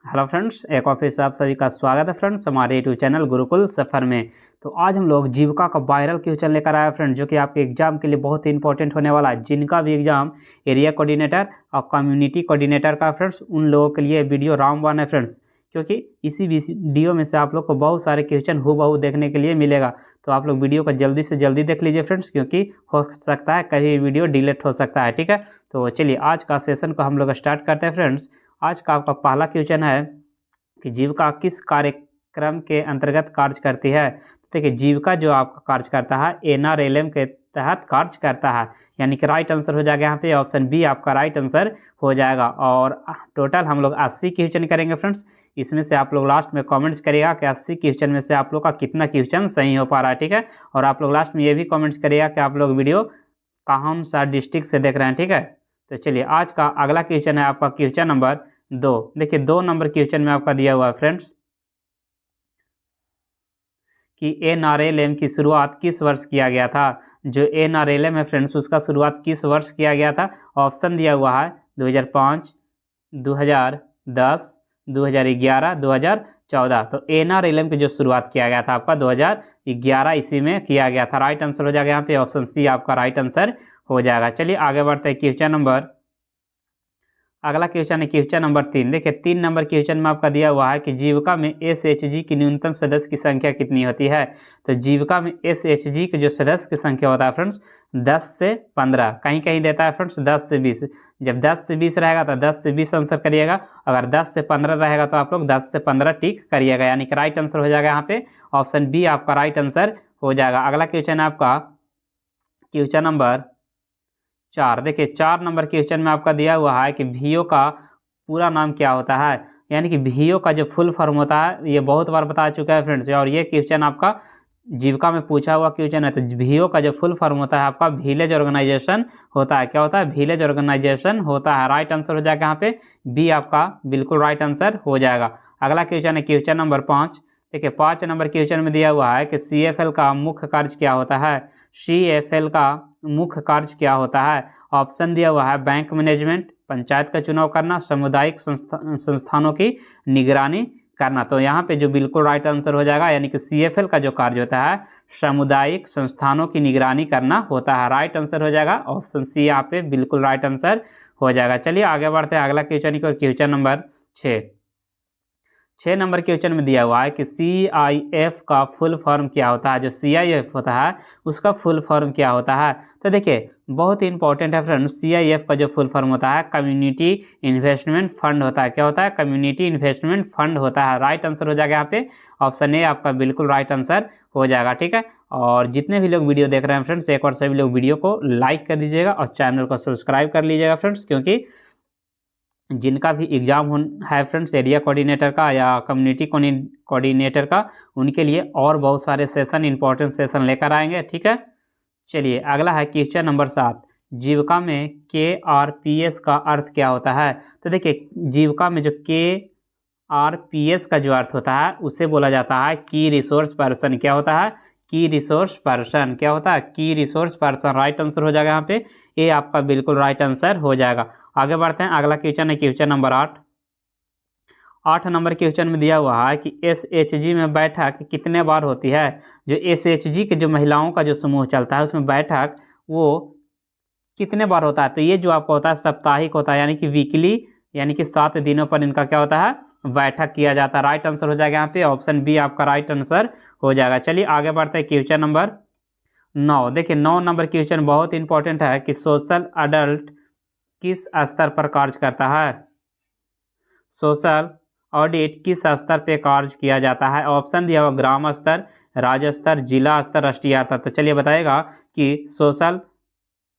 Hello friends, एक बार फिर से आप सभी का स्वागत है फ्रेंड्स हमारे यूट्यूब चैनल गुरुकुल सफ़र में। तो आज हम लोग जीविका का वायरल क्वेश्चन लेकर आए फ्रेंड्स, जो कि आपके एग्जाम के लिए बहुत ही इंपॉर्टेंट होने वाला है। जिनका भी एग्जाम एरिया कोऑर्डिनेटर और कम्युनिटी कोऑर्डिनेटर का फ्रेंड्स, उन लोगों के लिए वीडियो रामबाण है फ्रेंड्स, क्योंकि इसी वीडियो में से आप लोग को बहुत सारे क्वेश्चन हूबहू देखने के लिए मिलेगा। तो आप लोग वीडियो को जल्दी से जल्दी देख लीजिए फ्रेंड्स, क्योंकि हो सकता है कभी वीडियो डिलीट हो सकता है। ठीक है, तो चलिए आज का सेशन को हम लोग स्टार्ट करते हैं फ्रेंड्स। आज का आपका पहला क्वेश्चन है कि जीविका किस कार्यक्रम के अंतर्गत कार्य करती है। देखिए, जीविका जो आपका कार्य करता है एनआरएलएम के तहत कार्य करता है, यानी कि राइट आंसर हो जाएगा यहाँ पे ऑप्शन बी आपका राइट आंसर हो जाएगा। और टोटल हम लोग 80 क्वेश्चन करेंगे फ्रेंड्स। इसमें से आप लोग लास्ट में कमेंट्स करिएगा कि 80 क्वेश्चन में से आप लोग का कितना क्वेश्चन सही हो पा रहा है। ठीक है, और आप लोग लास्ट में ये भी कमेंट्स करिएगा कि आप लोग वीडियो कौन सा डिस्ट्रिक्ट से देख रहे हैं। ठीक है, तो चलिए आज का अगला क्वेश्चन है आपका क्वेश्चन नंबर 2। देखिए 2 नंबर क्वेश्चन में आपका दिया हुआ है फ्रेंड्स कि एनआरएलएम की शुरुआत किस वर्ष किया गया था। जो एनआरएलएम है फ्रेंड्स, उसका शुरुआत किस वर्ष किया गया था। ऑप्शन दिया हुआ है 2005, 2010, 2011, 2014। तो एनआरएलएम की जो शुरुआत किया गया था आपका 2011 ईस्वी में किया गया था। राइट आंसर हो जाएगा यहाँ पे ऑप्शन सी आपका राइट आंसर हो जाएगा। चलिए आगे बढ़ते हैं क्वेश्चन नंबर, अगला क्वेश्चन है क्वेश्चन नंबर 3। देखिए 3 नंबर क्वेश्चन में आपका दिया हुआ है कि जीविका में एसएचजी की न्यूनतम सदस्य की संख्या कितनी होती है। तो जीविका में एसएचजी की जो सदस्य की संख्या होता है फ्रेंड्स 10 से 15, कहीं कहीं देता है फ्रेंड्स 10 से 20। जब 10 से 20 रहेगा तो 10 से 20 आंसर करिएगा, अगर 10 से 15 रहेगा तो आप लोग 10 से 15 टिक करिएगा, यानी कि राइट आंसर हो जाएगा यहाँ पे ऑप्शन बी आपका राइट आंसर हो जाएगा। अगला क्वेश्चन है आपका क्वेश्चन नंबर 4। देखिए 4 नंबर क्वेश्चन में आपका दिया हुआ है कि वीओ का पूरा नाम क्या होता है, यानी कि वीओ का जो फुल फॉर्म होता है। ये बहुत बार बता चुका है फ्रेंड्स, और ये क्वेश्चन आपका जीविका में पूछा हुआ क्वेश्चन है। तो वीओ का जो फुल फॉर्म होता है आपका विलेज ऑर्गेनाइजेशन होता है। क्या होता है? विलेज ऑर्गेनाइजेशन होता है। राइट आंसर हो जाएगा यहाँ पे बी आपका बिल्कुल राइट आंसर हो जाएगा। अगला क्वेश्चन है क्वेश्चन नंबर 5। देखिए 5 नंबर क्वेश्चन में दिया हुआ है कि सीएफएल का मुख्य कार्य क्या होता है। सीएफएल का मुख्य कार्य क्या होता है। ऑप्शन दिया हुआ है बैंक मैनेजमेंट, पंचायत का चुनाव करना, सामुदायिक संस्थानों की निगरानी करना। तो यहाँ पे जो बिल्कुल राइट आंसर हो जाएगा, यानी कि सीएफएल का जो कार्य होता है सामुदायिक संस्थानों की निगरानी करना होता है। राइट आंसर हो जाएगा ऑप्शन सी यहाँ पे बिल्कुल राइट आंसर हो जाएगा। चलिए आगे बढ़ते हैं अगला क्वेश्चन को, क्वेश्चन नंबर 6। 6 नंबर क्वेश्चन में दिया हुआ है कि CIF का फुल फॉर्म क्या होता है। जो CIF होता है उसका फुल फॉर्म क्या होता है। तो देखिए बहुत ही इंपॉर्टेंट है फ्रेंड्स, CIF का जो फुल फॉर्म होता है कम्युनिटी इन्वेस्टमेंट फंड होता है। क्या होता है? कम्युनिटी इन्वेस्टमेंट फंड होता है। राइट आंसर हो जाएगा यहाँ पे ऑप्शन ए आपका बिल्कुल राइट आंसर हो जाएगा। ठीक है, और जितने भी लोग वीडियो देख रहे हैं फ्रेंड्स, एक बार सभी लोग वीडियो को लाइक कर दीजिएगा और चैनल को सब्सक्राइब कर लीजिएगा फ्रेंड्स, क्योंकि जिनका भी एग्ज़ाम है फ्रेंड्स एरिया कोऑर्डिनेटर का या कम्युनिटी कोऑर्डिनेटर का, उनके लिए और बहुत सारे सेशन इंपॉर्टेंट सेशन लेकर आएंगे। ठीक है, चलिए अगला है क्वेश्चन नंबर 7। जीविका में KRPS का अर्थ क्या होता है। तो देखिए जीविका में जो KRPS का जो अर्थ होता है उसे बोला जाता है की रिसोर्स पर्सन। क्या होता है? की रिसोर्स पर्सन। क्या होता है? की रिसोर्स पर्सन। राइट आंसर हो जाएगा यहाँ पे ए आपका बिल्कुल राइट आंसर हो जाएगा। आगे बढ़ते हैं, अगला क्वेश्चन है क्वेश्चन नंबर 8। 8 नंबर क्वेश्चन में दिया हुआ है कि SHG में बैठक कितने बार होती है। जो SHG के जो महिलाओं का जो समूह चलता है उसमें बैठक वो कितने बार होता है। तो ये जो आपका होता है साप्ताहिक होता है, यानी कि वीकली, यानी कि 7 दिनों पर इनका क्या होता है बैठक किया जाता है। राइट आंसर हो जाएगा यहाँ पे ऑप्शन बी आपका राइट आंसर हो जाएगा। चलिए आगे बढ़ते हैं क्वेश्चन नंबर 9। देखिए 9 नंबर क्वेश्चन बहुत इंपॉर्टेंट है कि सोशल अडल्ट किस स्तर पर कार्य करता है। सोशल ऑडिट किस स्तर पे कार्य किया जाता है। ऑप्शन दिया हुआ ग्राम स्तर, राज्य स्तर, जिला स्तर, राष्ट्रीय स्तर। तो चलिए बताएगा कि सोशल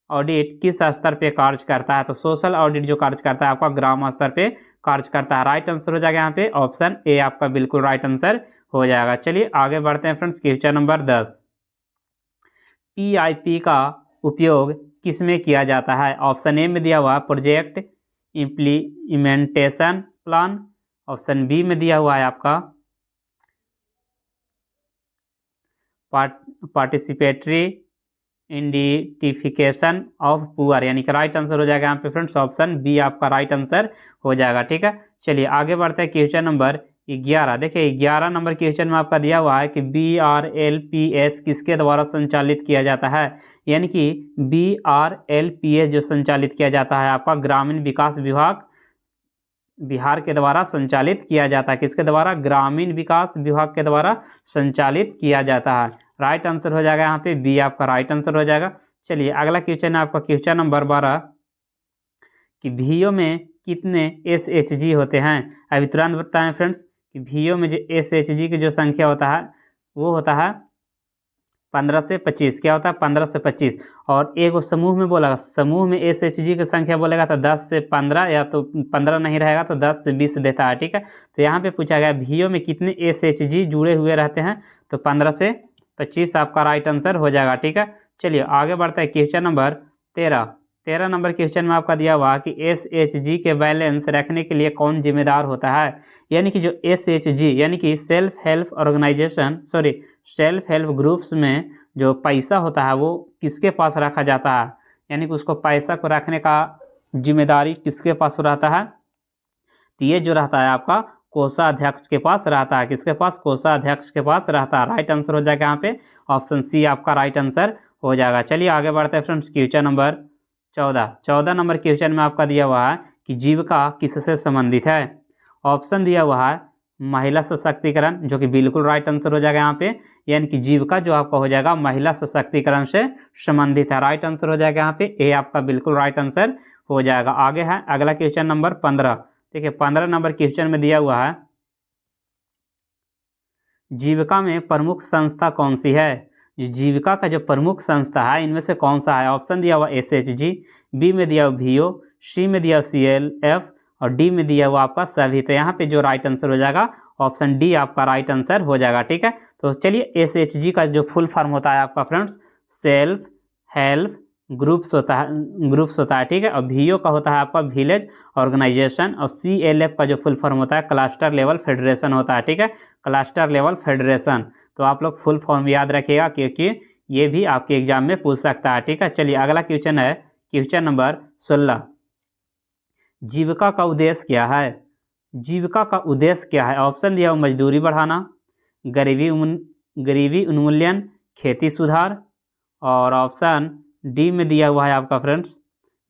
ऑडिट किस स्तर पे कार्य करता है। तो सोशल ऑडिट जो कार्य करता है आपका ग्राम स्तर पे कार्य करता है। राइट आंसर हो जाएगा यहाँ पे ऑप्शन ए आपका बिल्कुल राइट आंसर हो जाएगा। चलिए आगे बढ़ते हैं फ्रेंड्स, क्वेश्चन नंबर 10। PIP का उपयोग किसमें किया जाता है। ऑप्शन ए में दिया हुआ project implementation plan, option B में दिया हुआ है आपका पार्टिसिपेटरी आइडेंटिफिकेशन ऑफ पुअर, यानी कि राइट आंसर हो जाएगा यहाँ पे फ्रेंड्स ऑप्शन बी आपका राइट आंसर हो जाएगा। ठीक है, चलिए आगे बढ़ते हैं क्वेश्चन नंबर 11। देखिए 11 नंबर क्वेश्चन में आपका दिया हुआ है कि BRLPS किसके द्वारा संचालित किया जाता है, यानी कि BRLPS जो संचालित किया जाता है आपका ग्रामीण विकास विभाग बिहार के द्वारा संचालित किया जाता है। किसके द्वारा? ग्रामीण विकास विभाग के द्वारा संचालित किया जाता है। राइट आंसर हो जाएगा यहाँ पे बी आपका राइट आंसर हो जाएगा। चलिए अगला क्वेश्चन है आपका क्वेश्चन नंबर 12 कि VO में कितने SHG होते हैं। अभी तुरंत बताएं फ्रेंड्स कि VO में जो SHG की जो संख्या होता है वो होता है 15 से 25। क्या होता है? 15 से 25। और एक समूह में बोला, समूह में SHG की संख्या बोलेगा तो 10 से 15, या तो 15 नहीं रहेगा तो 10 से 20 देता है। ठीक है, तो यहाँ पे पूछा गया VO में कितने SHG जुड़े हुए रहते हैं, तो 15 से 25 आपका राइट आंसर हो जाएगा। ठीक है, चलिए आगे बढ़ता है क्वेश्चन नंबर 13 नंबर क्वेश्चन में आपका दिया हुआ कि SHG के बैलेंस रखने के लिए कौन जिम्मेदार होता है, यानी कि जो SHG यानी कि self help organisation self help groups में जो पैसा होता है वो किसके पास रखा जाता है, यानी कि उसको पैसा को रखने का जिम्मेदारी किसके पास रहता है, तो ये जो रहता है आपका कोषाध्यक्ष के पास रहता है। किसके पास? कोषाध्यक्ष के पास रहता है। राइट आंसर हो जाएगा यहाँ पे ऑप्शन सी आपका राइट आंसर हो जाएगा। चलिए आगे बढ़ते हैं friends question number 14 number question में आपका दिया हुआ है कि जीविका किससे संबंधित है। ऑप्शन दिया हुआ है महिला सशक्तिकरण, जो कि बिल्कुल राइट आंसर हो जाएगा यहाँ पे, यानी कि जीविका जो आपका हो जाएगा महिला सशक्तिकरण से संबंधित है। राइट आंसर हो जाएगा यहाँ पे ए आपका बिल्कुल राइट आंसर हो जाएगा। आगे है अगला क्वेश्चन नंबर 15। देखिए 15 नंबर क्वेश्चन में दिया हुआ है जीविका में प्रमुख संस्था कौन सी है। जीविका का जो प्रमुख संस्था है इनमें से कौन सा है। ऑप्शन दिया हुआ SHG, बी में दिया हुआ VO, सी में दिया हुआ CLF और डी में दिया हुआ आपका सभी। तो यहाँ पे जो राइट आंसर हो जाएगा ऑप्शन डी आपका राइट आंसर हो जाएगा। ठीक है, तो चलिए SHG का जो फुल फॉर्म होता है आपका फ्रेंड्स सेल्फ हेल्प ग्रुप्स होता है। ठीक है, और VO का होता है आपका विलेज ऑर्गेनाइजेशन, और CLF का जो फुल फॉर्म होता है क्लस्टर लेवल फेडरेशन होता है। ठीक है, क्लस्टर लेवल फेडरेशन। तो आप लोग फुल फॉर्म याद रखिएगा क्योंकि ये भी आपके एग्जाम में पूछ सकता है। ठीक है, चलिए अगला क्वेश्चन है क्वेश्चन नंबर 16। जीविका का उद्देश्य क्या है। जीविका का उद्देश्य क्या है। ऑप्शन दिया हुआ मजदूरी बढ़ाना, गरीबी उन्मूलन, खेती सुधार, और ऑप्शन डी में दिया हुआ है आपका फ्रेंड्स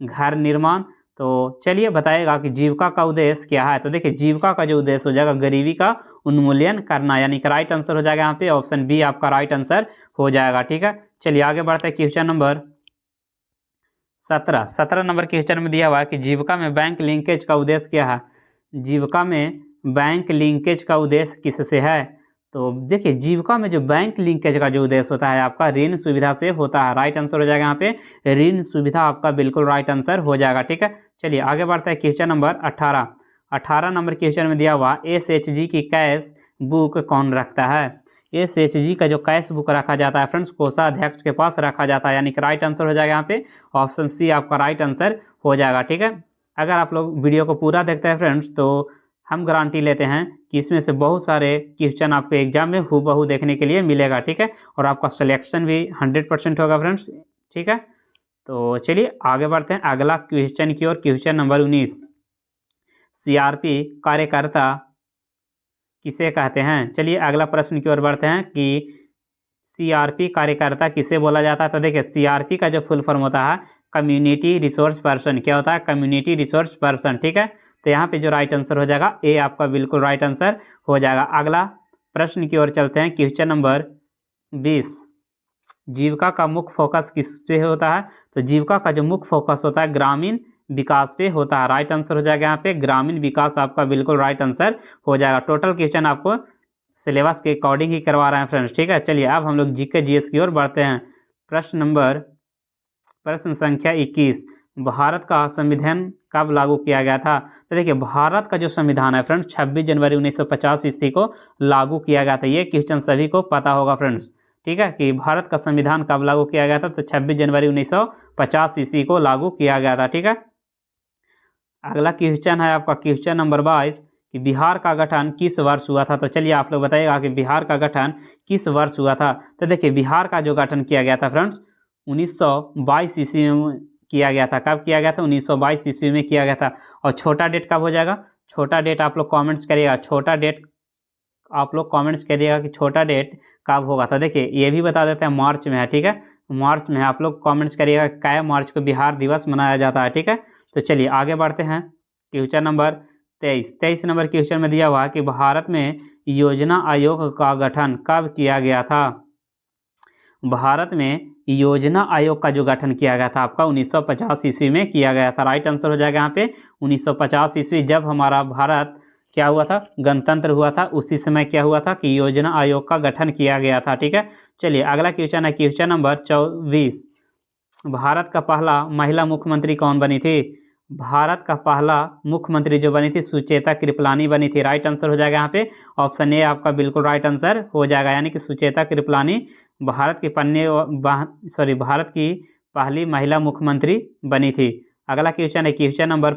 घर निर्माण। तो चलिए बताइएगा कि जीविका का उद्देश्य क्या है। तो देखिए जीविका का जो उद्देश्य हो जाएगा गरीबी का उन्मूलन करना, यानी कि राइट आंसर हो जाएगा यहाँ पे ऑप्शन बी आपका राइट आंसर हो जाएगा। ठीक है, चलिए आगे बढ़ते हैं क्वेश्चन नंबर 17 नंबर क्वेश्चन में दिया हुआ है कि जीविका में बैंक लिंकेज का उद्देश्य क्या है। जीविका में बैंक लिंकेज का उद्देश्य किससे है। तो देखिए जीविका में जो बैंक लिंकेज का जो उद्देश्य होता है आपका ऋण सुविधा से होता है। राइट आंसर हो जाएगा यहाँ पे ऋण सुविधा आपका बिल्कुल राइट आंसर हो जाएगा। ठीक है, चलिए आगे बढ़ते हैं क्वेश्चन नंबर 18 नंबर क्वेश्चन में दिया हुआ SHG की कैश बुक कौन रखता है। SHG का जो कैश बुक रखा जाता है फ्रेंड्स कोषाध्यक्ष के पास रखा जाता है, यानी कि राइट आंसर हो जाएगा यहाँ पे ऑप्शन सी आपका राइट आंसर हो जाएगा। ठीक है, अगर आप लोग वीडियो को पूरा देखते हैं फ्रेंड्स तो हम गारंटी लेते हैं कि इसमें से बहुत सारे क्वेश्चन आपके एग्जाम में हूबहू देखने के लिए मिलेगा। ठीक है, और आपका सिलेक्शन भी 100% होगा फ्रेंड्स। ठीक है, तो चलिए आगे बढ़ते हैं अगला क्वेश्चन की ओर। क्वेश्चन नंबर 19 CRP कार्यकर्ता किसे कहते हैं। चलिए अगला प्रश्न की ओर बढ़ते हैं कि CRP कार्यकर्ता किसे बोला जाता है। तो देखिए CRP का जो फुल फॉर्म होता है कम्युनिटी रिसोर्स पर्सन। क्या होता है? Community resource person. ठीक है, तो यहाँ पे जो राइट आंसर हो जाएगा ए आपका बिल्कुल राइट आंसर हो जाएगा। अगला प्रश्न की ओर चलते हैं क्वेश्चन नंबर 20 जीविका का मुख्य फोकस किस पे होता है। तो जीविका का जो मुख्य फोकस होता है ग्रामीण विकास पे होता है। राइट आंसर हो जाएगा यहाँ पे ग्रामीण विकास आपका बिल्कुल राइट आंसर हो जाएगा। टोटल क्वेश्चन आपको सिलेबस के अकॉर्डिंग ही करवा रहे हैं फ्रेंड्स। ठीक है, चलिए अब हम लोग GK GS की ओर बढ़ते हैं। प्रश्न संख्या 21 भारत का संविधान कब लागू किया गया था। तो देखिए भारत का जो संविधान है फ्रेंड्स 26 जनवरी 1950 ईस्वी को लागू किया गया था। ये क्वेश्चन सभी को पता होगा फ्रेंड्स। ठीक है, कि भारत का संविधान कब लागू किया गया था। तो 26 जनवरी 1950 ईस्वी को लागू किया गया था। ठीक है, अगला क्वेश्चन है आपका क्वेश्चन नंबर 22 कि बिहार का गठन किस वर्ष हुआ था। तो चलिए आप लोग बताइएगा कि बिहार का गठन किस वर्ष हुआ था। तो देखिए बिहार का जो गठन किया गया था फ्रेंड्स 1922 ईस्वी में किया गया था। कब किया गया था? 1922 ईस्वी में किया गया था। और छोटा डेट कब हो जाएगा? छोटा डेट आप लोग कमेंट्स करिएगा, छोटा डेट आप लोग कमेंट्स करिएगा कि छोटा डेट कब होगा। तो देखिए ये भी बता देते हैं, मार्च में है, ठीक है, मार्च में है। आप लोग कमेंट्स करिएगा क्या मार्च को बिहार दिवस मनाया जाता है, ठीक है। तो चलिए आगे बढ़ते हैं। क्वेश्चन नंबर 23 नंबर क्वेश्चन में दिया हुआ है कि भारत में योजना आयोग का गठन कब किया गया था? भारत में योजना आयोग का जो गठन किया गया था आपका 1950 ईस्वी में किया गया था। राइट आंसर हो जाएगा यहाँ पे 1950 ईस्वी, जब हमारा भारत क्या हुआ था? गणतंत्र हुआ था। उसी समय क्या हुआ था कि योजना आयोग का गठन किया गया था, ठीक है। चलिए अगला क्वेश्चन है क्वेश्चन नंबर 24। भारत का पहला महिला मुख्यमंत्री कौन बनी थी? भारत का पहला मुख्यमंत्री जो बनी थी सुचेता कृपलानी बनी थी। राइट आंसर हो जाएगा यहाँ पे ऑप्शन ए आपका बिल्कुल राइट आंसर हो जाएगा, यानी कि सुचेता कृपलानी भारत की भारत की पहली महिला मुख्यमंत्री बनी थी। अगला क्वेश्चन है क्वेश्चन नंबर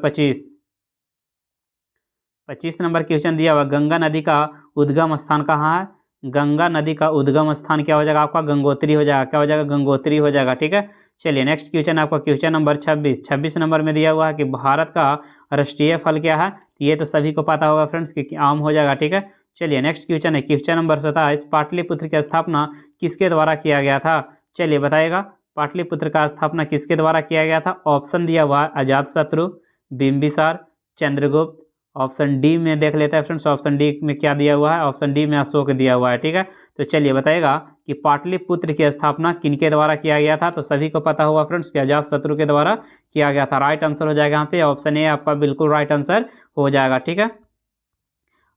25 नंबर क्वेश्चन दिया हुआ, गंगा नदी का उद्गम स्थान कहाँ है? गंगा नदी का उद्गम स्थान क्या हो जाएगा आपका? गंगोत्री हो जाएगा। क्या हो जाएगा? गंगोत्री हो जाएगा, ठीक है। चलिए नेक्स्ट क्वेश्चन आपका क्वेश्चन नंबर 26 नंबर में दिया हुआ है कि भारत का राष्ट्रीय फल क्या है? ये तो सभी को पता होगा फ्रेंड्स कि आम हो जाएगा, ठीक है। चलिए नेक्स्ट क्वेश्चन है क्वेश्चन नंबर 27, पाटलिपुत्र की स्थापना किसके द्वारा किया गया था? चलिए बताइएगा, पाटलिपुत्र का स्थापना किसके द्वारा किया गया था? ऑप्शन दिया हुआ है अजातशत्रु, बिंबिसार, चंद्रगुप्त। ऑप्शन डी में देख लेते हैं फ्रेंड्स, ऑप्शन डी में क्या दिया हुआ है? ऑप्शन डी में अशोक दिया हुआ है, ठीक है। तो चलिए बताइएगा कि पाटलिपुत्र की स्थापना किनके द्वारा किया गया था? तो सभी को पता होगा फ्रेंड्स कि अजातशत्रु के द्वारा किया गया था। राइट आंसर हो जाएगा यहाँ पे ऑप्शन ए आपका बिल्कुल राइट आंसर हो जाएगा, ठीक है।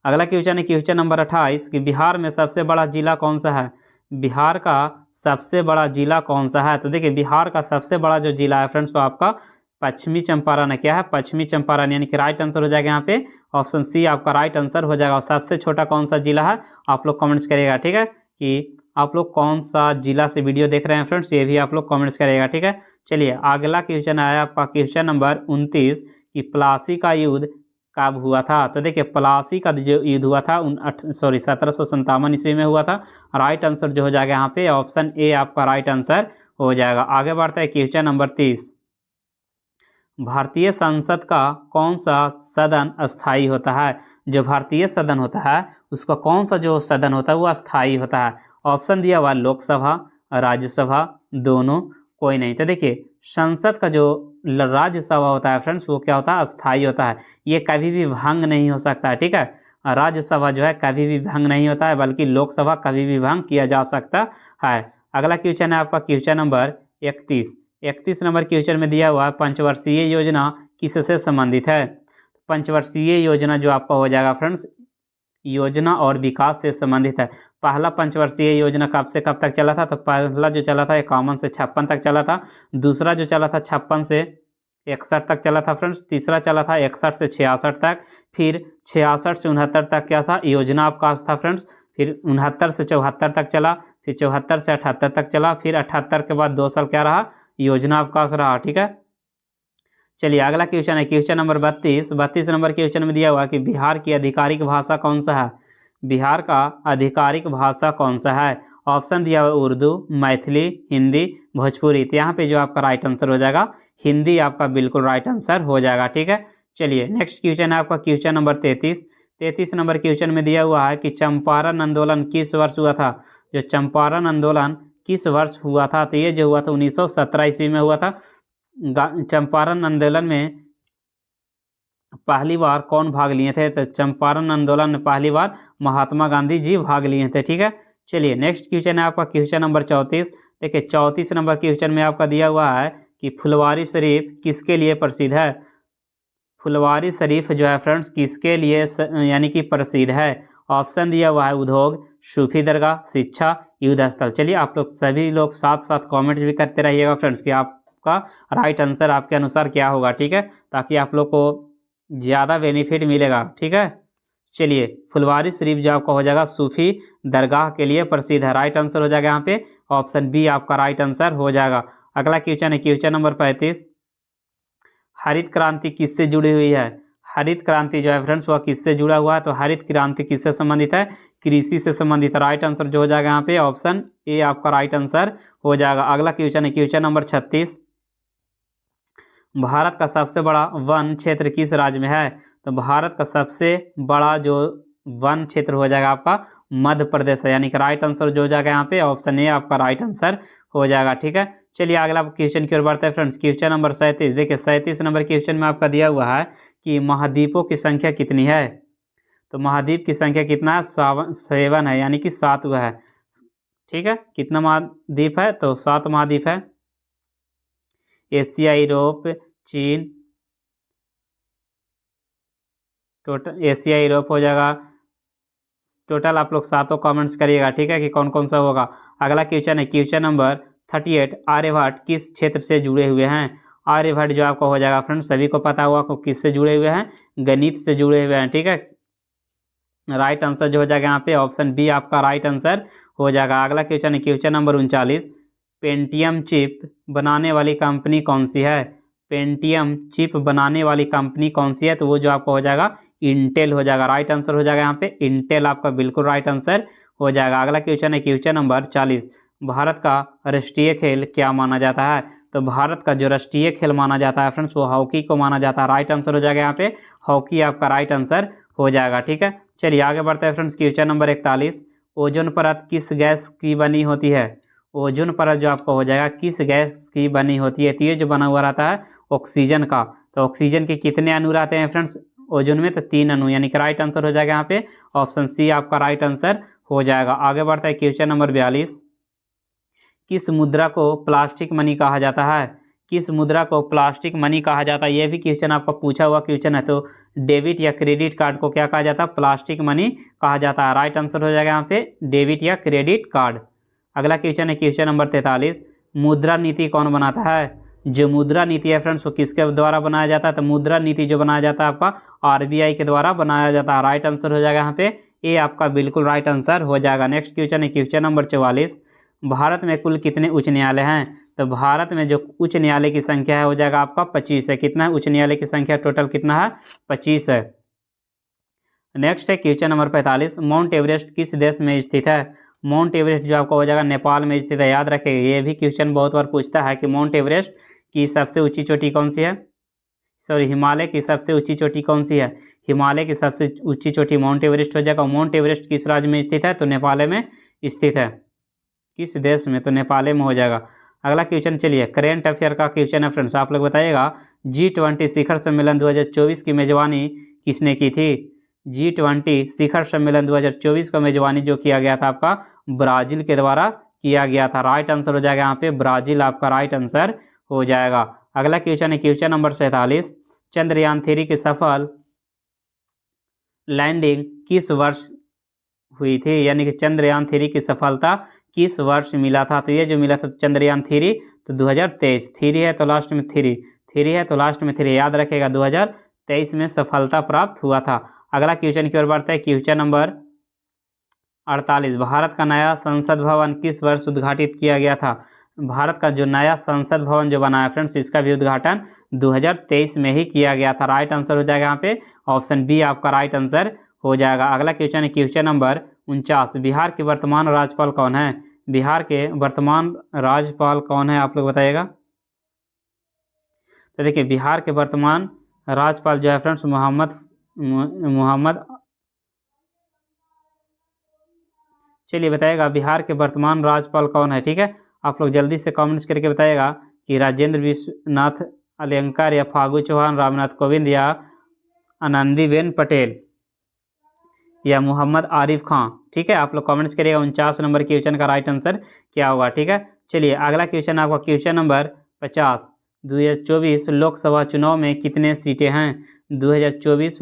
अगला क्वेश्चन है क्वेश्चन नंबर 28 कि बिहार में सबसे बड़ा जिला कौन सा है? बिहार का सबसे बड़ा जिला कौन सा है? तो देखिए बिहार का सबसे बड़ा जो जिला है फ्रेंड्स वो आपका पश्चिमी चंपारण है। क्या है? पश्चिमी चंपारण, यानी कि राइट आंसर हो जाएगा यहाँ पे ऑप्शन सी आपका राइट आंसर हो जाएगा। और सबसे छोटा कौन सा जिला है आप लोग कमेंट्स करिएगा, ठीक है, कि आप लोग कौन सा जिला से वीडियो देख रहे हैं फ्रेंड्स, ये भी आप लोग कमेंट्स करिएगा, ठीक है। चलिए अगला क्वेश्चन आया आपका क्वेश्चन नंबर 29 कि प्लासी का युद्ध कब हुआ था? तो देखिए प्लासी का जो युद्ध हुआ था 1757 ईस्वी में हुआ था। राइट आंसर जो हो जाएगा यहाँ पे ऑप्शन ए आपका राइट आंसर हो जाएगा। आगे बढ़ता है क्वेश्चन नंबर 30, भारतीय संसद का कौन सा सदन अस्थाई होता है? जो भारतीय सदन होता है उसका कौन सा जो सदन होता है वो अस्थाई होता है? ऑप्शन दिया हुआ लोकसभा, राज्यसभा, दोनों, कोई नहीं। तो देखिए संसद का जो राज्यसभा होता है फ्रेंड्स वो क्या होता है? अस्थाई होता है। ये कभी भी भंग नहीं हो सकता है, ठीक है। राज्यसभा जो है कभी भी भंग नहीं होता है, बल्कि लोकसभा कभी भी भंग किया जा सकता है। अगला क्वेश्चन है आपका क्वेश्चन नंबर 31 नंबर क्वेश्चन में दिया हुआ है पंचवर्षीय योजना किससे संबंधित है? पंचवर्षीय योजना जो आपका हो जाएगा फ्रेंड्स योजना और विकास से संबंधित है। पहला पंचवर्षीय योजना कब से कब तक चला था? तो पहला जो चला था 51 से 56 तक चला था। दूसरा जो चला था 56 से 61 तक चला था फ्रेंड्स। तीसरा चला था 61 से 66 तक। फिर 66 से 69 तक क्या था? योजना अवकाश था फ्रेंड्स। फिर 69 से 74 तक चला। फिर 74 से 78 तक चला। फिर 78 के बाद 2 साल क्या रहा? योजना अवकाश रहा, ठीक है। चलिए अगला क्वेश्चन है क्वेश्चन नंबर 32 नंबर क्वेश्चन में दिया हुआ कि बिहार की आधिकारिक भाषा कौन सा है? बिहार का आधिकारिक भाषा कौन सा है? ऑप्शन दिया हुआ उर्दू, मैथिली, हिंदी, भोजपुरी। तो यहाँ पे जो आपका राइट आंसर हो जाएगा हिंदी आपका बिल्कुल राइट आंसर हो जाएगा, ठीक है। चलिए नेक्स्ट क्वेश्चन है आपका क्वेश्चन नंबर 33 नंबर क्वेश्चन में दिया हुआ है कि चंपारण आंदोलन किस वर्ष हुआ था? जो चंपारण आंदोलन किस वर्ष हुआ था? तो ये जो हुआ था 1917 ईस्वी में हुआ था। चंपारण आंदोलन में पहली बार कौन भाग लिए थे? तो चंपारण आंदोलन में पहली बार महात्मा गांधी जी भाग लिए थे, ठीक है। चलिए नेक्स्ट क्वेश्चन है आपका क्वेश्चन नंबर 34। देखिए 34 नंबर क्वेश्चन में आपका दिया हुआ है कि फुलवारी शरीफ किसके लिए प्रसिद्ध है? फुलवारी शरीफ जो है फ्रेंड्स किसके लिए यानी कि प्रसिद्ध है? ऑप्शन दिया हुआ है उद्योग, सूफी दरगाह, शिक्षा, युद्ध स्थल। चलिए आप लोग सभी लोग साथ साथ कमेंट्स भी करते रहिएगा फ्रेंड्स कि आपका राइट आंसर आपके अनुसार क्या होगा, ठीक है, ताकि आप लोग को ज़्यादा बेनिफिट मिलेगा, ठीक है। चलिए फुलवारी शरीफ जो आपका हो जाएगा सूफी दरगाह के लिए प्रसिद्ध है। राइट आंसर हो जाएगा यहाँ पे ऑप्शन बी आपका राइट आंसर हो जाएगा। अगला क्वेश्चन है क्वेश्चन नंबर 35, हरित क्रांति किससे जुड़ी हुई है? हरित क्रांति जो है फ्रेंड्स वह किससे जुड़ा हुआ है? तो हरित क्रांति किससे संबंधित है? कृषि से संबंधित। राइट आंसर जो हो जाएगा यहाँ पे ऑप्शन ए आपका राइट आंसर हो जाएगा। अगला क्वेश्चन है क्वेश्चन नंबर 36। भारत का सबसे बड़ा वन क्षेत्र किस राज्य में है? तो भारत का सबसे बड़ा जो वन क्षेत्र हो जाएगा आपका मध्य प्रदेश है, यानी कि राइट आंसर जो हो जाएगा यहाँ पे ऑप्शन ए आपका राइट आंसर हो जाएगा। ठीक है, चलिए अगला क्वेश्चन की ओर बढ़ते हैं फ्रेंड्स। Question number 37। देखिए 37 नंबर क्वेश्चन में आपका दिया हुआ है कि महाद्वीपों की संख्या कितनी है? तो महाद्वीप की संख्या कितना है? 7 है, यानी कि 7 है। ठीक है, कितना महाद्वीप है? तो 7 महाद्वीप है। एशिया, यूरोप, चीन, टोटल एशिया यूरोप हो जाएगा। टोटल आप लोग 7 कमेंट्स करिएगा, ठीक है, कि कौन कौन सा होगा। अगला क्वेश्चन है क्वेश्चन नंबर 38। आर्यभट्ट किस क्षेत्र से जुड़े हुए हैं? आर्यभट्ट जो आपका हो जाएगा फ्रेंड्स सभी को पता हुआ को किससे जुड़े हुए हैं? गणित से जुड़े हुए हैं। ठीक है, राइट आंसर जो हो जाएगा यहाँ पे ऑप्शन बी आपका राइट आंसर हो जाएगा। अगला क्वेश्चन है क्वेश्चन नंबर 39। पेंटियम चिप बनाने वाली कंपनी कौन सी है? पेंटियम चिप बनाने वाली कंपनी कौन सी है? तो वो जो आपको हो जाएगा इंटेल हो जाएगा। राइट आंसर हो जाएगा यहाँ पे इंटेल आपका बिल्कुल राइट आंसर हो जाएगा। अगला क्वेश्चन है क्वेश्चन नंबर 40। भारत का राष्ट्रीय खेल क्या माना जाता है? तो भारत का जो राष्ट्रीय खेल माना जाता है फ्रेंड्स वो हॉकी को माना जाता है। राइट आंसर हो जाएगा यहाँ पे हॉकी आपका राइट आंसर हो जाएगा। ठीक है, चलिए आगे बढ़ते हैं फ्रेंड्स। Question number 41। ओजोन परत किस गैस की बनी होती है? ओजोन परत जो आपको हो जाएगा किस गैस की बनी होती है? तो ये जो बना हुआ रहता है ऑक्सीजन का। तो ऑक्सीजन के कितने अणु रहते हैं फ्रेंड्स ओजोन में? तो 3 अणु, यानी कि राइट आंसर हो जाएगा यहाँ पे ऑप्शन सी आपका राइट आंसर हो जाएगा। आगे बढ़ता है क्वेश्चन नंबर 42। किस मुद्रा को प्लास्टिक मनी कहा जाता है? किस मुद्रा को प्लास्टिक मनी कहा जाता है? यह भी क्वेश्चन आपका पूछा हुआ क्वेश्चन है। तो डेबिट या क्रेडिट कार्ड को क्या कहा जाता है? प्लास्टिक मनी कहा जाता है। राइट आंसर हो जाएगा यहाँ पे डेबिट या क्रेडिट कार्ड। अगला क्वेश्चन है क्वेश्चन नंबर 43। मुद्रा नीति कौन बनाता है? जो मुद्रा नीति है फ्रेंड्स वो किसके द्वारा बनाया जाता है? तो मुद्रा नीति जो बनाया जाता है आपका आरबीआई के द्वारा बनाया जाता है। राइट आंसर हो जाएगा यहाँ पे ये आपका बिल्कुल राइट आंसर हो जाएगा। नेक्स्ट क्वेश्चन है क्वेश्चन नंबर 44। भारत में कुल कितने उच्च न्यायालय हैं? तो भारत में जो उच्च न्यायालय की संख्या है हो जाएगा आपका 25 है। कितना है उच्च न्यायालय की संख्या? टोटल कितना है? 25 है। नेक्स्ट है क्वेश्चन नंबर 45। माउंट एवरेस्ट किस देश में स्थित है? माउंट एवरेस्ट जो आपका हो जाएगा नेपाल में स्थित है। याद रखेगा ये भी क्वेश्चन बहुत बार पूछता है कि माउंट एवरेस्ट की सबसे ऊंची चोटी कौन सी है? सॉरी, हिमालय की सबसे ऊंची चोटी कौन सी है? हिमालय की सबसे ऊंची चोटी माउंट एवरेस्ट हो जाएगा। माउंट एवरेस्ट किस राज्य में स्थित है? तो नेपाल में स्थित है। किस देश में? तो नेपाल में हो जाएगा। अगला क्वेश्चन चलिए करेंट अफेयर का क्वेश्चन है फ्रेंड्स। आप लोग बताइएगा G20 शिखर सम्मेलन 2024 की मेजबानी किसने की थी? G20 शिखर सम्मेलन 2024 का मेजबानी जो किया गया था आपका ब्राजील के द्वारा किया गया था। राइट आंसर हो जाएगा यहाँ पे ब्राजील आपका राइट आंसर हो जाएगा। अगला क्वेश्चन है क्वेश्चन नंबर 47। चंद्रयान 3 की सफल लैंडिंग किस वर्ष हुई थी? यानी कि चंद्रयान 3 की सफलता किस वर्ष मिला था? तो ये जो मिला था चंद्रयान 3 तो 2023। 3 है तो लास्ट में 3 है तो लास्ट में 3 याद रखेगा 2023 में सफलता प्राप्त हुआ था। अगला क्वेश्चन की ओर बढ़ते हैं क्वेश्चन नंबर 48। भारत का नया संसद भवन किस वर्ष उद्घाटित किया गया था? भारत का जो नया संसद भवन जो बना है फ्रेंड्स इसका भी उद्घाटन 2023 में ही किया गया था। राइट आंसर हो जाएगा यहाँ पे ऑप्शन बी आपका राइट आंसर हो जाएगा। अगला क्वेश्चन है क्वेश्चन नंबर 49। बिहार के वर्तमान राज्यपाल कौन है? बिहार के वर्तमान राज्यपाल कौन है आप लोग बताइएगा। तो देखिए बिहार के वर्तमान राज्यपाल जो है फ्रेंड्स मोहम्मद चलिए बताइएगा बिहार के वर्तमान राज्यपाल कौन है। ठीक है, आप लोग जल्दी से कमेंट्स करके बताइएगा कि राजेंद्र विश्वनाथ अलंकार या फागू चौहान, रामनाथ कोविंद या आनंदीबेन पटेल या मोहम्मद आरिफ खान। ठीक है, आप लोग कमेंट्स करिएगा 49 नंबर क्वेश्चन का राइट आंसर क्या होगा। ठीक है, चलिए अगला क्वेश्चन आपका क्वेश्चन नंबर 50। 2024 लोकसभा चुनाव में कितने सीटें हैं? 2024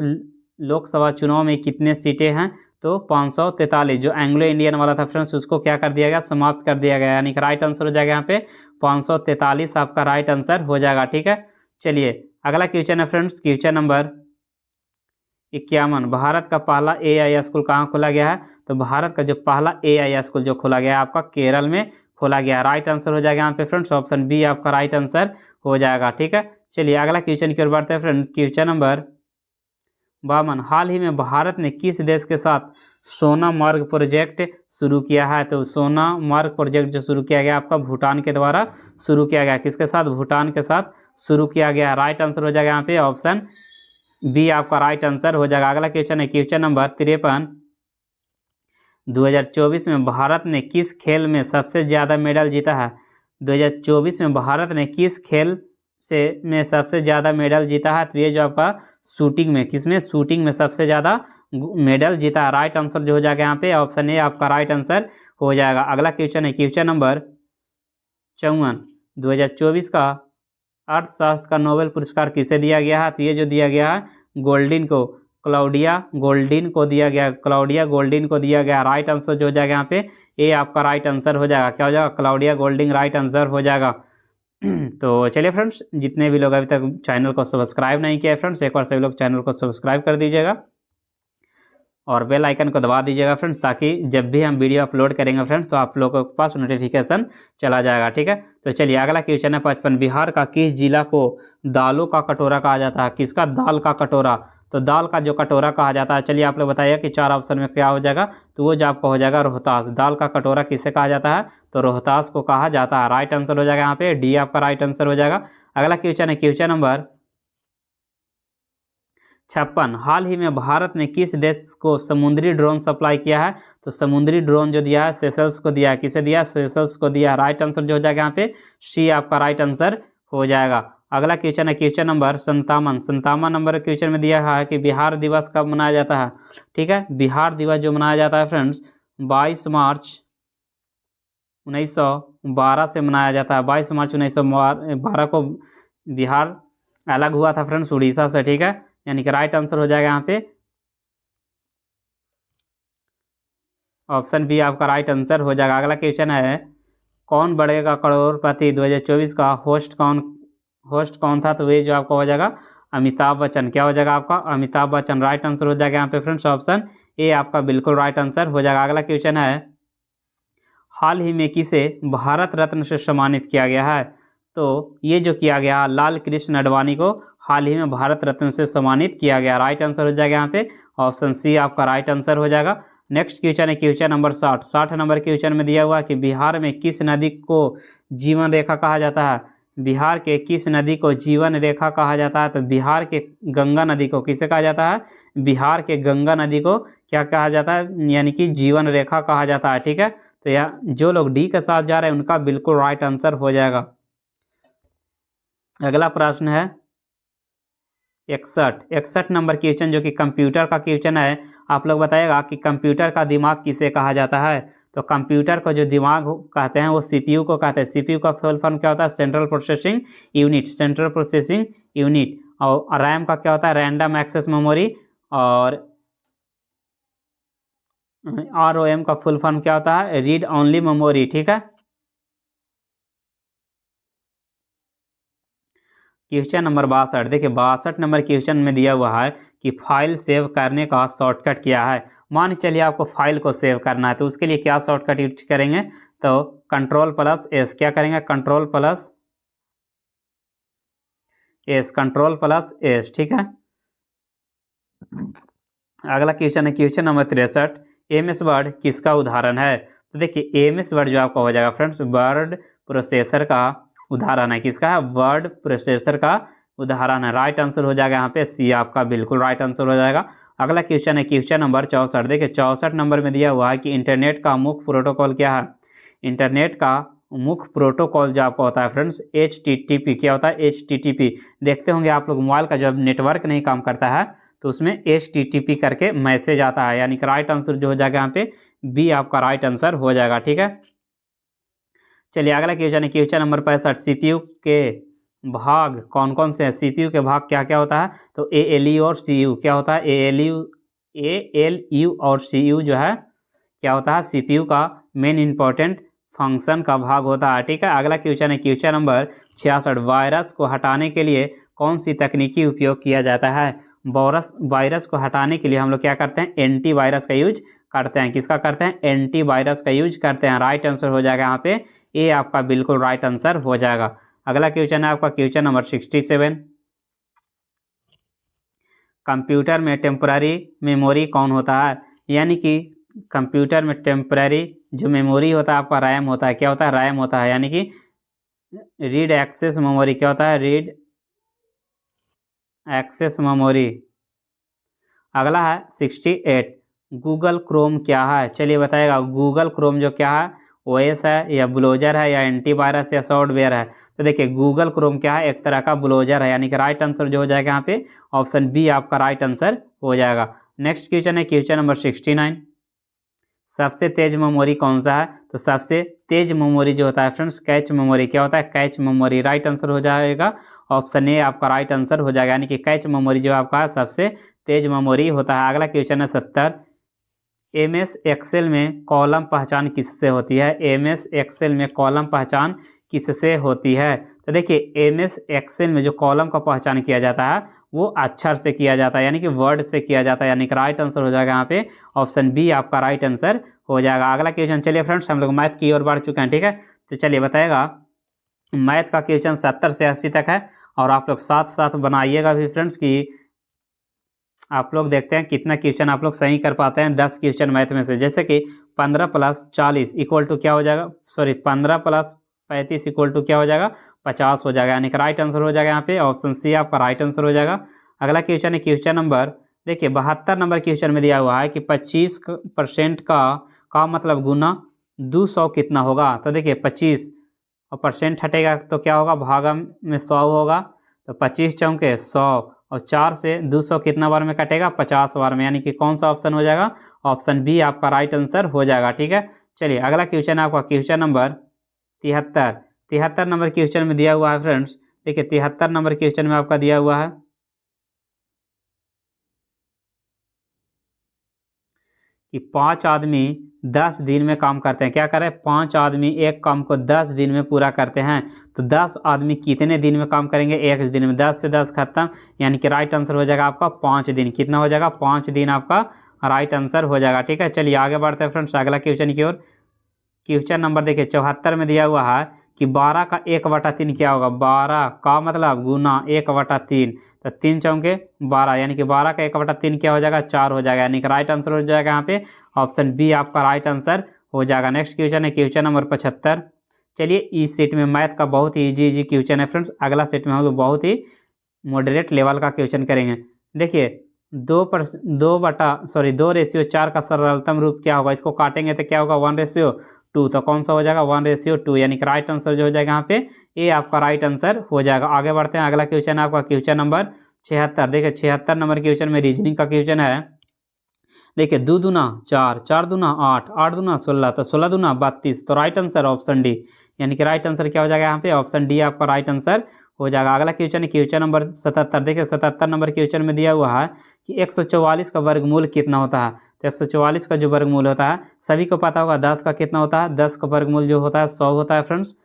लोकसभा चुनाव में कितने सीटें हैं? तो 543। जो एंग्लो इंडियन वाला था फ्रेंड्स उसको क्या कर दिया गया? समाप्त कर दिया गया, यानी कि राइट आंसर हो जाएगा यहाँ पे 543 आपका राइट आंसर हो जाएगा। ठीक है, चलिए अगला क्वेश्चन है फ्रेंड्स क्वेश्चन नंबर 51। भारत का पहला AI स्कूल कहाँ खोला गया है? तो भारत का जो पहला AI स्कूल जो खोला गया है आपका केरल में खोला गया है। राइट आंसर हो जाएगा यहाँ पे फ्रेंड्स ऑप्शन बी आपका राइट आंसर हो जाएगा। ठीक है, चलिए अगला क्वेश्चन की ओर बढ़ते हैं फ्रेंड्स क्वेश्चन नंबर 52 हाल ही में भारत ने किस देश के साथ सोनामर्ग प्रोजेक्ट शुरू किया है? तो सोनामर्ग प्रोजेक्ट जो शुरू किया गया आपका भूटान के द्वारा शुरू किया गया। किसके साथ? भूटान के साथ शुरू किया गया। राइट आंसर हो जाएगा यहाँ पे ऑप्शन बी आपका राइट आंसर हो जाएगा। अगला क्वेश्चन है क्वेश्चन नंबर 53। 2024 में भारत ने किस खेल में सबसे ज़्यादा मेडल जीता है? 2024 में भारत ने किस खेल में सबसे ज़्यादा मेडल जीता है? तो ये जो आपका शूटिंग में, किसमें? शूटिंग में सबसे ज़्यादा मेडल जीता है। राइट आंसर जो हो जाएगा यहाँ पे ऑप्शन ए आपका राइट आंसर हो जाएगा। अगला क्वेश्चन है क्वेश्चन नंबर 54। 2024 का अर्थशास्त्र का नोबेल पुरस्कार किसे दिया गया है? तो ये जो दिया गया है गोल्डिन को, क्लाउडिया गोल्डिन को दिया गया, क्लाउडिया गोल्डिन को दिया गया। राइट आंसर जो हो जाएगा यहाँ पे ए आपका राइट आंसर हो जाएगा। क्या हो जाएगा? क्लाउडिया गोल्डिन राइट आंसर हो जाएगा। तो चलिए फ्रेंड्स, जितने भी लोग अभी तक चैनल को सब्सक्राइब नहीं किया है फ्रेंड्स, एक बार सभी लोग चैनल को सब्सक्राइब कर दीजिएगा और बेल आइकन को दबा दीजिएगा फ्रेंड्स, ताकि जब भी हम वीडियो अपलोड करेंगे फ्रेंड्स तो आप लोगों के पास नोटिफिकेशन चला जाएगा। ठीक है, तो चलिए अगला क्वेश्चन है 55। बिहार का किस जिला को दालों का कटोरा कहा जाता है? किसका? दाल का कटोरा। तो दाल का जो कटोरा कहा जाता है, चलिए आप लोग बताइए कि 4 ऑप्शन में क्या हो जाएगा? तो वो जो आपका हो जाएगा रोहतास। दाल का कटोरा किसे कहा जाता है? तो रोहतास को कहा जाता है। राइट आंसर हो जाएगा यहाँ पे डी आपका राइट आंसर हो जाएगा। अगला क्वेश्चन है क्वेश्चन नंबर 56। हाल ही में भारत ने किस देश को समुद्री ड्रोन सप्लाई किया है? तो समुद्री ड्रोन जो दिया है सेशल्स को दिया है। किसे दिया? सेशल्स को दिया है। राइट आंसर जो हो जाएगा यहाँ पे सी आपका राइट आंसर हो जाएगा। अगला क्वेश्चन है क्वेश्चन नंबर 57। 57 नंबर क्वेश्चन में दिया है कि बिहार दिवस कब मनाया जाता है? ठीक है, बिहार दिवस जो मनाया जाता है फ्रेंड्स 22 मार्च 1912 से मनाया जाता है। 22 मार्च 1912 को बिहार अलग हुआ था फ्रेंड्स उड़ीसा से। ठीक है, यानी कि राइट आंसर हो जाएगा यहाँ पे ऑप्शन बी आपका राइट आंसर हो जाएगा। अगला क्वेश्चन है कौन बढ़ेगा करोड़पति 2024 का होस्ट कौन था? तो ये जो आपका हो जाएगा अमिताभ बच्चन। क्या हो जाएगा आपका? अमिताभ बच्चन। राइट आंसर हो जाएगा यहाँ पे फ्रेंड्स ऑप्शन ए आपका बिल्कुल राइट आंसर हो जाएगा। अगला क्वेश्चन है हाल ही में किसे भारत रत्न से सम्मानित किया गया है? तो ये जो किया गया लाल कृष्ण आडवाणी को हाल ही में भारत रत्न से सम्मानित किया गया। राइट आंसर हो जाएगा यहाँ पे ऑप्शन सी आपका राइट आंसर हो जाएगा। नेक्स्ट क्वेश्चन है क्वेश्चन नंबर 60। 60 नंबर क्वेश्चन में दिया हुआ कि बिहार में किस नदी को जीवन रेखा कहा जाता है? बिहार के किस नदी को जीवन रेखा कहा जाता है? तो बिहार के गंगा नदी को किसे कहा जाता है? बिहार के गंगा नदी को क्या कहा जाता है? यानी कि जीवन रेखा कहा जाता है। ठीक है, तो यहाँ जो लोग डी के साथ जा रहे हैं उनका बिल्कुल राइट आंसर हो जाएगा। अगला प्रश्न है 61 नंबर क्वेश्चन जो कि कंप्यूटर का क्वेश्चन है। आप लोग बताइएगा कि कंप्यूटर का दिमाग किसे कहा जाता है? तो कंप्यूटर को जो दिमाग कहते हैं वो सीपीयू को कहते हैं। सीपीयू का फुल फॉर्म क्या होता है? Central processing unit. Central processing unit. और रैम का क्या होता है? Random access memory. और आरओएम का फुल फॉर्म क्या होता है? Read only memory. ठीक है, क्वेश्चन नंबर 62। देखिए 62 नंबर क्वेश्चन में दिया हुआ है कि फाइल सेव करने का शॉर्टकट क्या है? मान चलिए आपको फाइल को सेव करना है तो उसके लिए क्या शॉर्टकट यूज करेंगे? तो कंट्रोल प्लस एस। क्या करेंगे? Control plus S. Control plus S. ठीक है, अगला क्वेश्चन है क्वेश्चन नंबर 63। एमएस वर्ड किसका उदाहरण है? तो देखिए एमएस वर्ड जो आपका हो जाएगा फ्रेंड्स वर्ड प्रोसेसर का उदाहरण है। किसका है? वर्ड प्रोसेसर का उदाहरण है। राइट आंसर हो जाएगा यहाँ पे सी आपका बिल्कुल राइट आंसर हो जाएगा। अगला क्वेश्चन है क्वेश्चन नंबर 64। देखिए 64 नंबर में दिया हुआ है कि इंटरनेट का मुख्य प्रोटोकॉल क्या है? इंटरनेट का मुख्य प्रोटोकॉल जो आपका होता है फ्रेंड्स HTTP। क्या होता है? HTTP। देखते होंगे आप लोग मोबाइल का जब नेटवर्क नहीं काम करता है तो उसमें HTTP करके मैसेज आता है, यानी कि राइट आंसर जो हो जाएगा यहाँ पे बी आपका राइट आंसर हो जाएगा। ठीक है, चलिए अगला क्वेश्चन है क्वेश्चन नंबर 65। सीपीयू के भाग कौन कौन से हैं? सीपीयू के भाग क्या क्या होता है? तो ALU और CU। क्या होता है? ALU और CU जो है क्या होता है? सीपीयू का मेन इंपॉर्टेंट फंक्शन का भाग होता है। ठीक है, अगला क्वेश्चन है क्वेश्चन नंबर 66। वायरस को हटाने के लिए कौन सी तकनीकी उपयोग किया जाता है? वायरस को हटाने के लिए हम लोग क्या करते हैं? एंटीवायरस का यूज करते हैं। किसका करते हैं? एंटीवायरस का यूज करते हैं। राइट आंसर हो जाएगा यहाँ पे ए आपका बिल्कुल राइट आंसर हो जाएगा। अगला क्वेश्चन है आपका क्वेश्चन नंबर 67। कंप्यूटर में टेम्पररी मेमोरी कौन होता है, यानी कि कंप्यूटर में टेम्पररी जो मेमोरी होता है आपका रैम होता है, क्या होता है, रैम होता है, यानी कि रीड एक्सेस मेमोरी क्या होता है, रीड एक्सेस मेमोरी। अगला है 68, गूगल क्रोम क्या है, चलिए बताएगा। गूगल क्रोम जो क्या है, ओएस है या ब्राउज़र है या एंटीवायरस या सॉफ्टवेयर है। तो देखिए गूगल क्रोम क्या है, एक तरह का ब्राउज़र है, यानी कि राइट आंसर जो हो जाएगा यहाँ पे ऑप्शन बी आपका राइट आंसर हो जाएगा। नेक्स्ट क्वेश्चन है क्वेश्चन नंबर 69, सबसे तेज मेमोरी कौन सा है, तो सबसे तेज मेमोरी जो होता है फ्रेंड्स कैच मेमोरी, क्या होता है, कैच मेमोरी, राइट आंसर हो जाएगा ऑप्शन ए आपका राइट आंसर हो जाएगा, यानी कि कैच मेमोरी जो आपका सबसे तेज मेमोरी होता है। अगला क्वेश्चन है 70, एमएस एक्सेल में कॉलम पहचान किससे होती है, एमएस एक्सेल में कॉलम पहचान किससे होती है। तो देखिए एमएस एक्सेल में जो कॉलम का पहचान किया जाता है वो अक्षर से किया जाता है, यानी कि वर्ड से किया जाता है, यानी कि राइट आंसर हो जाएगा यहाँ पे ऑप्शन बी आपका राइट आंसर हो जाएगा। अगला क्वेश्चन, चलिए फ्रेंड्स हम लोग मैथ की ओर बढ़ चुके हैं, ठीक है। तो चलिए बताएगा, मैथ का क्वेश्चन 70 से 80 तक है और आप लोग साथ साथ बनाइएगा भी फ्रेंड्स, कि आप लोग देखते हैं कितना क्वेश्चन आप लोग सही कर पाते हैं 10 क्वेश्चन मैथ में से। जैसे कि 15 + 40 इक्वल टू क्या हो जाएगा, सॉरी 15 + 35 इक्वल टू क्या हो जाएगा, 50 हो जाएगा, यानी कि राइट आंसर हो जाएगा यहाँ पे ऑप्शन सी आपका राइट आंसर हो जाएगा। अगला क्वेश्चन है क्वेश्चन नंबर, देखिए 72 नंबर क्वेश्चन में दिया हुआ है कि 25% का मतलब गुना 200 कितना होगा। तो देखिए 25 और परसेंट हटेगा तो क्या होगा, भागम में 100 होगा, तो 25 चौके 100 और 4 से 200 कितना बार में कटेगा, 50 बार में, यानी कि कौन सा ऑप्शन हो जाएगा, ऑप्शन बी आपका राइट आंसर हो जाएगा, ठीक है। चलिए अगला क्वेश्चन है आपका क्वेश्चन नंबर 73, 73 नंबर क्वेश्चन में दिया हुआ है फ्रेंड्स, देखिए 73 नंबर क्वेश्चन में आपका दिया हुआ है कि 5 आदमी 10 दिन में काम करते हैं, क्या करें, 5 आदमी एक काम को 10 दिन में पूरा करते हैं, तो 10 आदमी कितने दिन में काम करेंगे, एक दिन में, 10 से 10 खत्म, यानी कि राइट आंसर हो जाएगा आपका 5 दिन, कितना हो जाएगा, 5 दिन आपका राइट आंसर हो जाएगा, ठीक है। चलिए आगे बढ़ते हैं फ्रेंड्स अगला क्वेश्चन की ओर। क्वेश्चन नंबर देखिए 74 में दिया हुआ है कि 12 का 1/3 क्या होगा, 12 का मतलब गुना 1/3, तो 3 चौके 12, यानी कि 12 का 1/3 क्या हो जाएगा, 4 हो जाएगा, यानी कि राइट आंसर हो जाएगा यहाँ पे ऑप्शन बी आपका राइट आंसर हो जाएगा। नेक्स्ट क्वेश्चन है क्वेश्चन नंबर 75, चलिए इस सेट में मैथ का बहुत ही ईजी क्वेश्चन है फ्रेंड्स, अगला सेट में हम लोग बहुत ही मॉडरेट लेवल का क्वेश्चन करेंगे। देखिए 2/4 का सरलतम रूप क्या होगा, इसको काटेंगे तो क्या होगा, 1:2, तो कौन सा हो जाएगा, 1:2, यानी कि राइट आंसर जो हो जाएगा यहाँ पे ये आपका राइट आंसर हो जाएगा। आगे बढ़ते हैं अगला क्वेश्चन है आपका क्वेश्चन नंबर 76, देखिए 76 नंबर क्वेश्चन में रीजनिंग का क्वेश्चन है। देखिए 2 दूना 4, 4 दूना 8, 8 दूना 16, तो 16 दूना 32, तो राइट आंसर ऑप्शन डी, यानी कि राइट आंसर क्या हो जाएगा यहाँ पे ऑप्शन डी आपका राइट आंसर हो जाएगा। अगला क्वेश्चन है क्वेश्चन नंबर 77, देखिए 77 नंबर क्वेश्चन में दिया हुआ है कि 144 का वर्गमूल कितना होता है। तो 144 का जो वर्गमूल होता है सभी को पता होगा 10 का कितना होता है, 10 का वर्गमूल जो होता है 100 होता है फ्रेंड्स,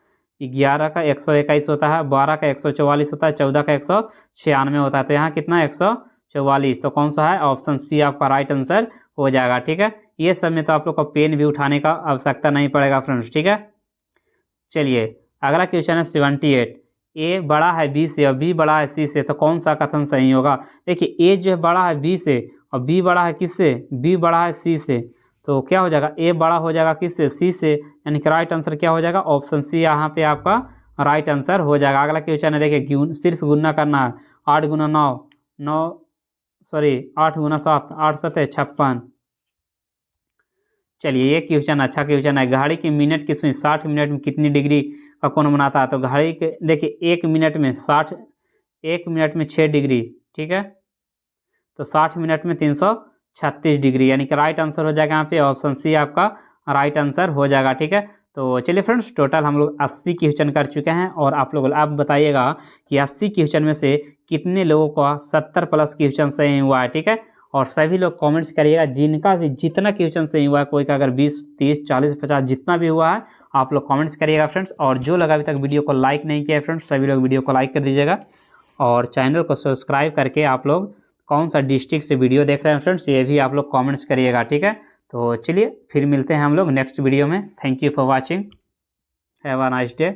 11 का 121 होता है, 12 का 144 होता है, 14 का 196 होता है, तो यहाँ कितना 144, तो कौन सा है ऑप्शन सी आपका राइट आंसर हो जाएगा, ठीक है। ये सब में तो आप लोग को पेन भी उठाने का आवश्यकता नहीं पड़ेगा फ्रेंड्स, ठीक है। चलिए अगला क्वेश्चन है 78, ए बड़ा है बी से और बी बड़ा है सी से, तो कौन सा कथन सही होगा। देखिए ए जो है बड़ा है बी से और बी बड़ा है किससे, बी बड़ा है सी से, तो क्या हो जाएगा, ए बड़ा हो जाएगा किससे, सी से, यानी कि राइट आंसर क्या हो जाएगा ऑप्शन सी यहाँ पे आपका राइट आंसर हो जाएगा। अगला क्वेश्चन है देखिए सिर्फ गुना करना है, 8 गुना 9, 8 गुना 7, 8 7 56। चलिए ये क्वेश्चन अच्छा क्वेश्चन है, घड़ी की मिनट की सुई 60 मिनट में कितनी डिग्री का कोण बनाता है। तो घड़ी के देखिए 1 मिनट में 6 डिग्री, ठीक है, तो 60 मिनट में 336 डिग्री, यानी कि राइट आंसर हो जाएगा यहाँ पे ऑप्शन सी आपका राइट आंसर हो जाएगा, ठीक है। तो चलिए फ्रेंड्स टोटल हम लोग 80 क्वेश्चन कर चुके हैं और आप लोग अब बताइएगा कि 80 क्वेश्चन में से कितने लोगों का 70+ क्वेश्चन सही हुआ है, ठीक है। और सभी लोग कमेंट्स करिएगा जिनका भी जितना क्वेश्चन सही हुआ है, कोई का अगर 20 30 40 50 जितना भी हुआ है आप लोग कमेंट्स करिएगा फ्रेंड्स। और जो लोग अभी तक वीडियो को लाइक नहीं किया है फ्रेंड्स, सभी लोग वीडियो को लाइक कर दीजिएगा और चैनल को सब्सक्राइब करके आप लोग कौन सा डिस्ट्रिक्ट से वीडियो देख रहे हैं फ्रेंड्स ये भी आप लोग कमेंट्स करिएगा, ठीक है। तो चलिए फिर मिलते हैं हम लोग नेक्स्ट वीडियो में। Thank you for watching, have a nice day.